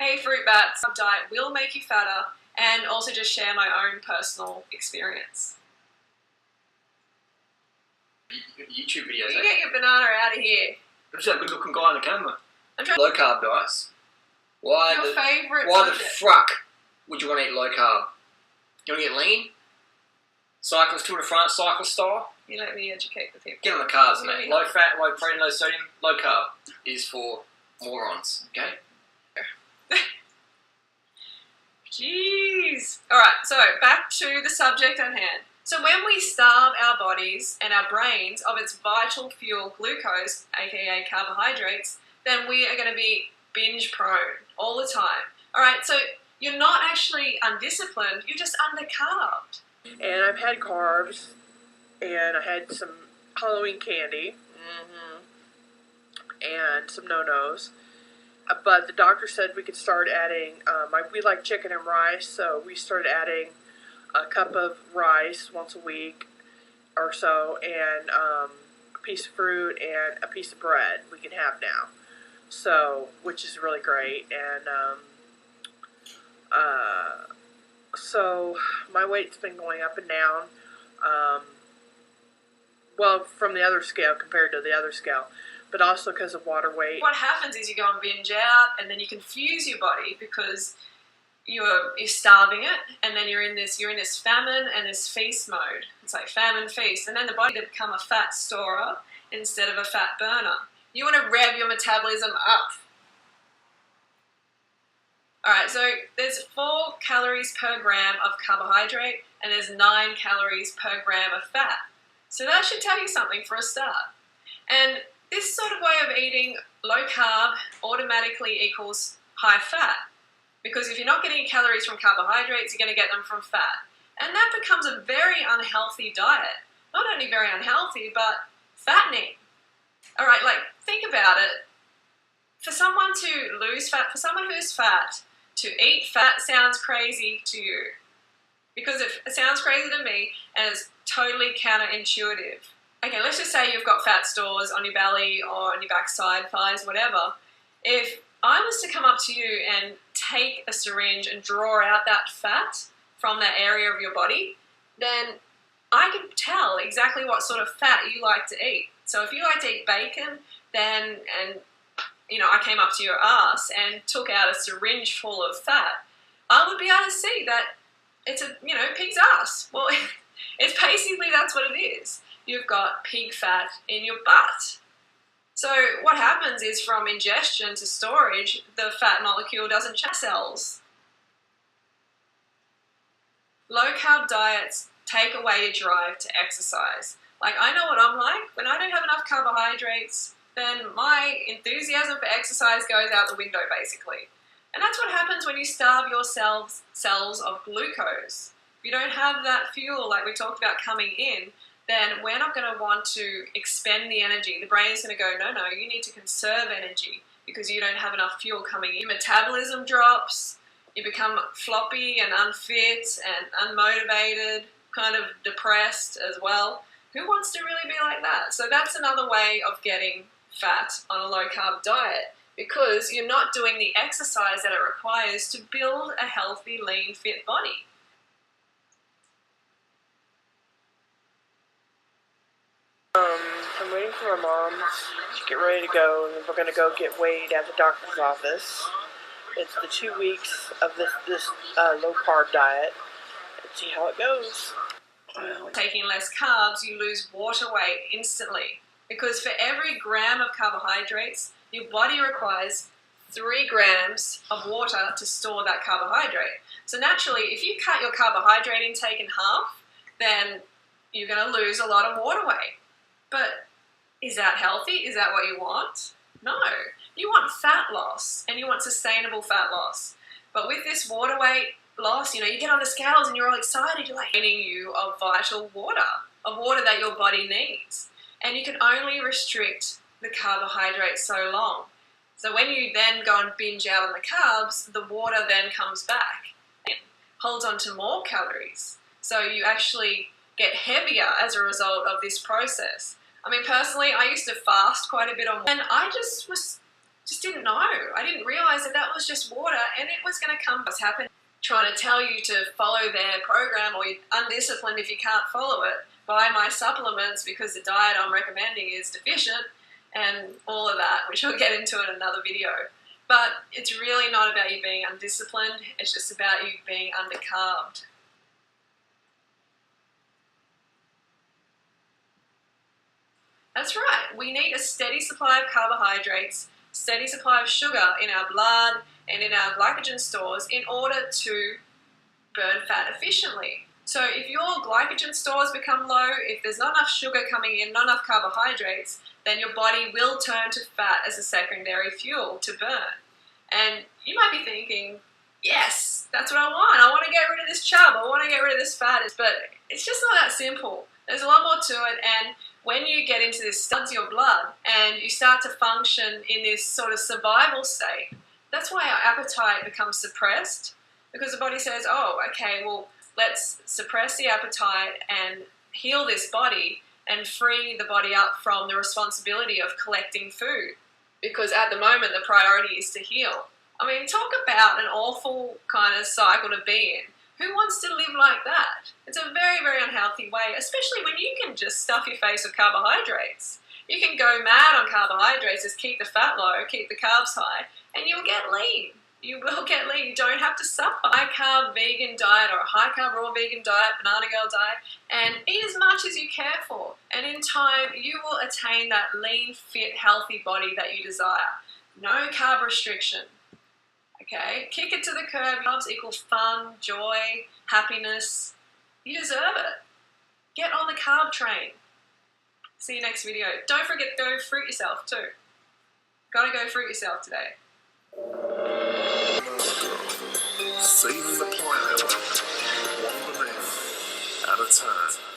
hey, fruit bats, diet will make you fatter, and also just share my own personal experience. YouTube videos. You get your banana out of here. Who's that good looking guy on the camera? Low carb diets. Why Your favourite Why subject. the fruck would you want to eat low carb? You want to get lean? Cyclist Tour de France, cycle style? You let me educate the people. Get on the carbs, mate. Low fat, low protein, low sodium, low carb is for morons, okay? Jeez. Alright, so back to the subject at hand. So when we starve our bodies and our brains of its vital fuel, glucose, aka carbohydrates, then we are going to be binge prone all the time. Alright, so you're not actually undisciplined, you're just undercarbed. And I've had carbs, and I had some Halloween candy, and some no-nos. But the doctor said we could start adding, we like chicken and rice, so we started adding a cup of rice once a week or so, and a piece of fruit and a piece of bread we can have now. So, which is really great, and so my weight's been going up and down, well, from the other scale compared to the other scale, but also because of water weight. What happens is you go and binge out, and then you confuse your body because you're starving it, and then you're in this famine and this feast mode. It's like famine feast, and then the body to become a fat storer instead of a fat burner. You want to rev your metabolism up. Alright, so there's 4 calories per gram of carbohydrate, and there's 9 calories per gram of fat. So that should tell you something for a start. And this sort of way of eating low carb automatically equals high fat. Because if you're not getting calories from carbohydrates, you're going to get them from fat. And that becomes a very unhealthy diet. Not only very unhealthy, but fattening. Alright, like, think about it. For someone to lose fat, for someone who's fat, to eat fat sounds crazy to you. Because it sounds crazy to me, and it's totally counterintuitive. Okay, let's just say you've got fat stores on your belly or on your backside, thighs, whatever. If I was to come up to you and take a syringe and draw out that fat from that area of your body, then I could tell exactly what sort of fat you like to eat. So if you like to eat bacon, then, and you know, I came up to your ass and took out a syringe full of fat, I would be able to see that it's a, you know, pig's ass. Well, it's basically, that's what it is. You've got pig fat in your butt. So what happens is from ingestion to storage, the fat molecule doesn't change cells. Low carb diets take away your drive to exercise. Like, I know what I'm like. When I don't have enough carbohydrates, then my enthusiasm for exercise goes out the window, basically. And that's what happens when you starve your cells of glucose. If you don't have that fuel, like we talked about, coming in, then we're not going to want to expend the energy. The brain is going to go, no, you need to conserve energy because you don't have enough fuel coming in. Your metabolism drops, you become floppy and unfit and unmotivated, kind of depressed as well. Who wants to really be like that? So that's another way of getting fat on a low-carb diet, because you're not doing the exercise that it requires to build a healthy, lean, fit body. I'm waiting for my mom to get ready to go, and we're going to go get weighed at the doctor's office. It's the 2 weeks of this low-carb diet, and see how it goes. Taking less carbs, you lose water weight instantly, because for every gram of carbohydrates, your body requires 3 grams of water to store that carbohydrate. So naturally, if you cut your carbohydrate intake in half, then you're going to lose a lot of water weight. But is that healthy? Is that what you want? No. You want fat loss, and you want sustainable fat loss. But with this water weight loss, you know, you get on the scales and you're all excited. You're like, draining you of vital water, of water that your body needs. And you can only restrict the carbohydrates so long. So when you then go and binge out on the carbs, the water then comes back and holds on to more calories. So you actually get heavier as a result of this process. I mean, personally, I used to fast quite a bit on, and I just was just didn't know. I didn't realize that was just water, and it was going to come. What's happened? Trying to tell you to follow their program, or you're undisciplined if you can't follow it. Buy my supplements because the diet I'm recommending is deficient, and all of that, which I'll get into in another video. But it's really not about you being undisciplined. It's just about you being undercarbed. That's right. We need a steady supply of carbohydrates, steady supply of sugar in our blood and in our glycogen stores in order to burn fat efficiently. So if your glycogen stores become low, if there's not enough sugar coming in, not enough carbohydrates, then your body will turn to fat as a secondary fuel to burn. And you might be thinking, yes, that's what I want. I want to get rid of this chub. I want to get rid of this fat. But it's just not that simple. There's a lot more to it. And when you get into this, studs your blood and you start to function in this sort of survival state, that's why our appetite becomes suppressed, because the body says, oh, okay, well, let's suppress the appetite and heal this body and free the body up from the responsibility of collecting food. Because at the moment, the priority is to heal. I mean, talk about an awful kind of cycle to be in. Who wants to live like that? It's a very, very unhealthy way, especially when you can just stuff your face with carbohydrates. You can go mad on carbohydrates, just keep the fat low, keep the carbs high, and you'll get lean. You will get lean. You don't have to suffer. High carb vegan diet or a high carb raw vegan diet, banana girl diet, and eat as much as you care for. And in time, you will attain that lean, fit, healthy body that you desire. No carb restriction. Okay? Kick it to the curb. Carbs equal fun, joy, happiness. You deserve it. Get on the carb train. See you next video. Don't forget to go fruit yourself too. Gotta go fruit yourself today. Saving the planet, one banana at a time.